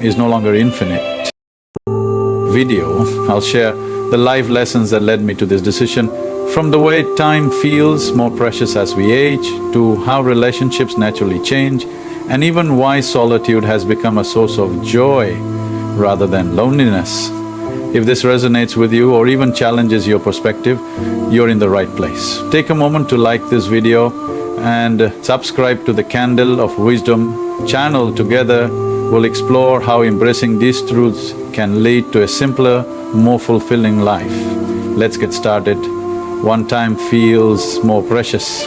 is no longer infinite. Video, I'll share the life lessons that led me to this decision, from the way time feels more precious as we age, to how relationships naturally change, and even why solitude has become a source of joy rather than loneliness. If this resonates with you or even challenges your perspective, you're in the right place. Take a moment to like this video and subscribe to the Candle of Wisdom channel. Together, we'll explore how embracing these truths can lead to a simpler, more fulfilling life. Let's get started. One time feels more precious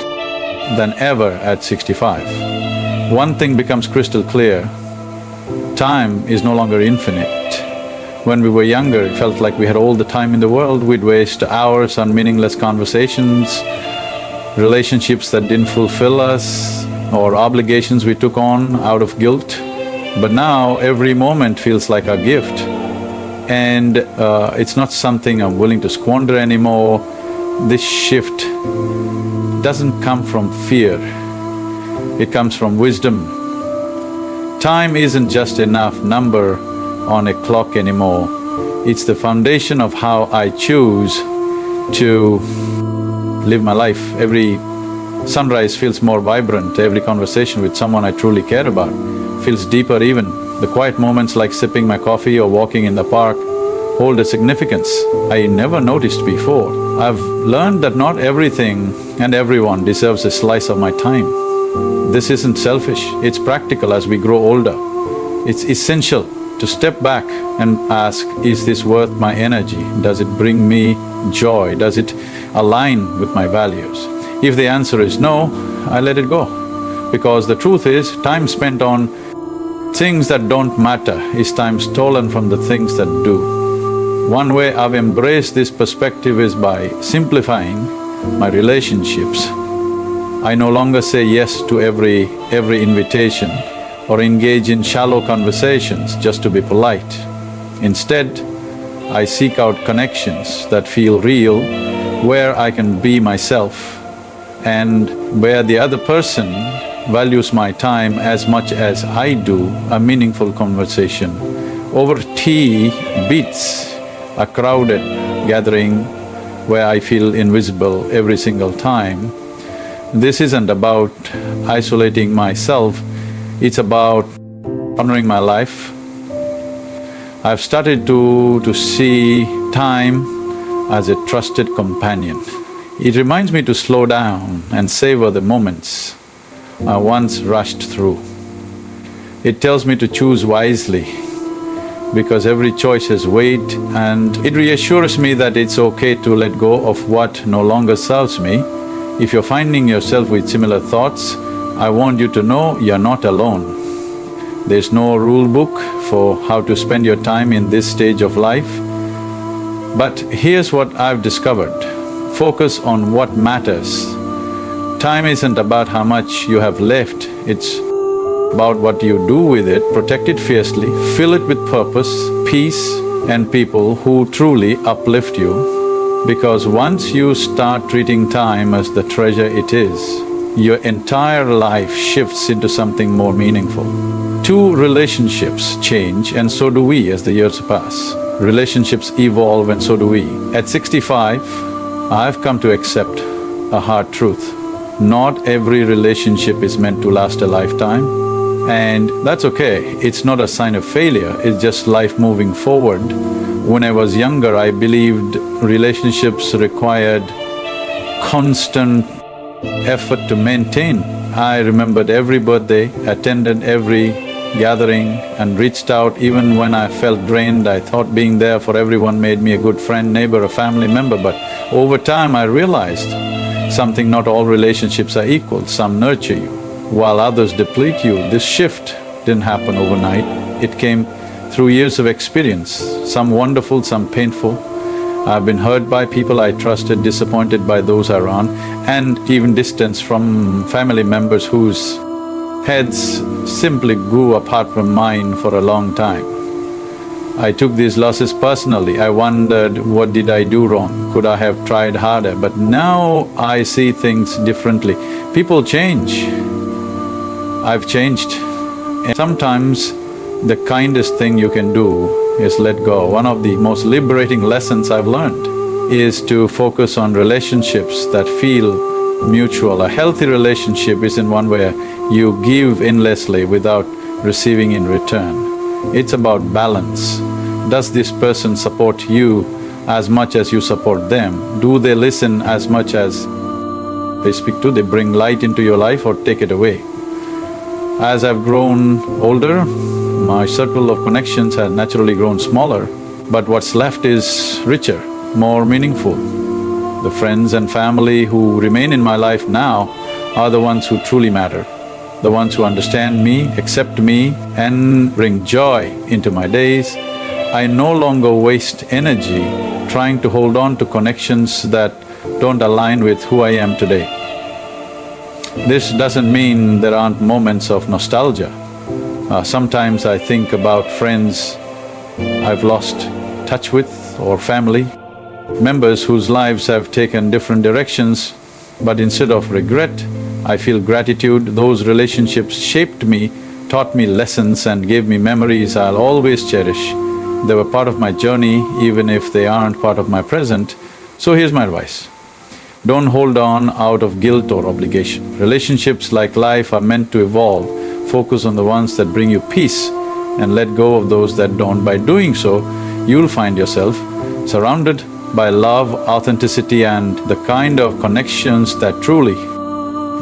than ever at 65. One thing becomes crystal clear: time is no longer infinite. When we were younger, it felt like we had all the time in the world. We'd waste hours on meaningless conversations, relationships that didn't fulfill us, or obligations we took on out of guilt. But now, every moment feels like a gift, and it's not something I'm willing to squander anymore. This shift doesn't come from fear, it comes from wisdom. Time isn't just enough number on a clock anymore, it's the foundation of how I choose to live my life. Every sunrise feels more vibrant, every conversation with someone I truly care about feels deeper even. The quiet moments like sipping my coffee or walking in the park hold a significance I never noticed before. I've learned that not everything and everyone deserves a slice of my time. This isn't selfish, it's practical. As we grow older, it's essential to step back and ask, is this worth my energy? Does it bring me joy? Does it align with my values? If the answer is no, I let it go. Because the truth is, time spent on things that don't matter is time stolen from the things that do. One way I've embraced this perspective is by simplifying my relationships. I no longer say yes to every invitation or engage in shallow conversations just to be polite. Instead, I seek out connections that feel real, where I can be myself and where the other person values my time as much as I do. A meaningful conversation over tea beats a crowded gathering where I feel invisible every single time. This isn't about isolating myself, it's about honoring my life. I've started to see time as a trusted companion. It reminds me to slow down and savor the moments I once rushed through. It tells me to choose wisely, because every choice has weight, and it reassures me that it's okay to let go of what no longer serves me. If you're finding yourself with similar thoughts, I want you to know you're not alone. There's no rule book for how to spend your time in this stage of life. But here's what I've discovered: focus on what matters. Time isn't about how much you have left, it's about what you do with it. Protect it fiercely, fill it with purpose, peace and people who truly uplift you. Because once you start treating time as the treasure it is, your entire life shifts into something more meaningful. Two relationships change, and so do we as the years pass. Relationships evolve and so do we. At 65, I've come to accept a hard truth. Not every relationship is meant to last a lifetime, and that's okay. It's not a sign of failure, it's just life moving forward. When I was younger, I believed relationships required constant effort to maintain. I remembered every birthday, attended every gathering and reached out even when I felt drained. I thought being there for everyone made me a good friend, neighbor, a family member. But over time I realized something: not all relationships are equal. Some nurture you, while others deplete you. This shift didn't happen overnight. It came through years of experience, some wonderful, some painful. I've been hurt by people I trusted, disappointed by those around, and even distanced from family members whose heads simply grew apart from mine for a long time. I took these losses personally. I wondered, what did I do wrong? Could I have tried harder? But now I see things differently. People change. I've changed. And sometimes the kindest thing you can do is let go. One of the most liberating lessons I've learned is to focus on relationships that feel mutual. A healthy relationship isn't one where you give endlessly without receiving in return. It's about balance. Does this person support you as much as you support them? Do they listen as much as they speak to? They bring light into your life or take it away? As I've grown older, my circle of connections has naturally grown smaller, but what's left is richer, more meaningful. The friends and family who remain in my life now are the ones who truly matter, the ones who understand me, accept me, and bring joy into my days. I no longer waste energy trying to hold on to connections that don't align with who I am today. This doesn't mean there aren't moments of nostalgia. Sometimes I think about friends I've lost touch with, or family members whose lives have taken different directions, but instead of regret, I feel gratitude. Those relationships shaped me, taught me lessons and gave me memories I'll always cherish. They were part of my journey, even if they aren't part of my present. So here's my advice. Don't hold on out of guilt or obligation. Relationships, like life, are meant to evolve. Focus on the ones that bring you peace and let go of those that don't. By doing so, you'll find yourself surrounded by love, authenticity, and the kind of connections that truly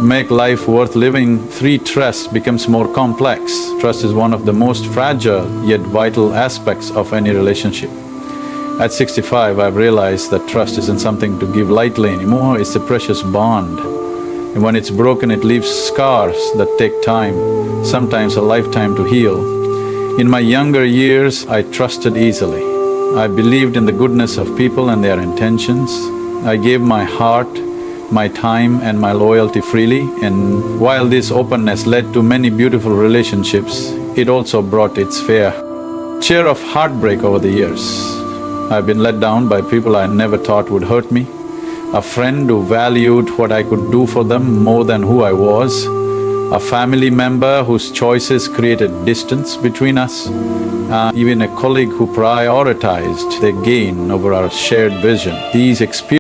make life worth living. 3. Trust becomes more complex. Trust is one of the most fragile yet vital aspects of any relationship. At 65, I've realized that trust isn't something to give lightly anymore, it's a precious bond. And when it's broken, it leaves scars that take time, sometimes a lifetime to heal. In my younger years, I trusted easily. I believed in the goodness of people and their intentions. I gave my heart, my time and my loyalty freely, and while this openness led to many beautiful relationships, it also brought its fair share of heartbreak over the years. I've been let down by people I never thought would hurt me, a friend who valued what I could do for them more than who I was, a family member whose choices created distance between us, even a colleague who prioritized their gain over our shared vision. These experiences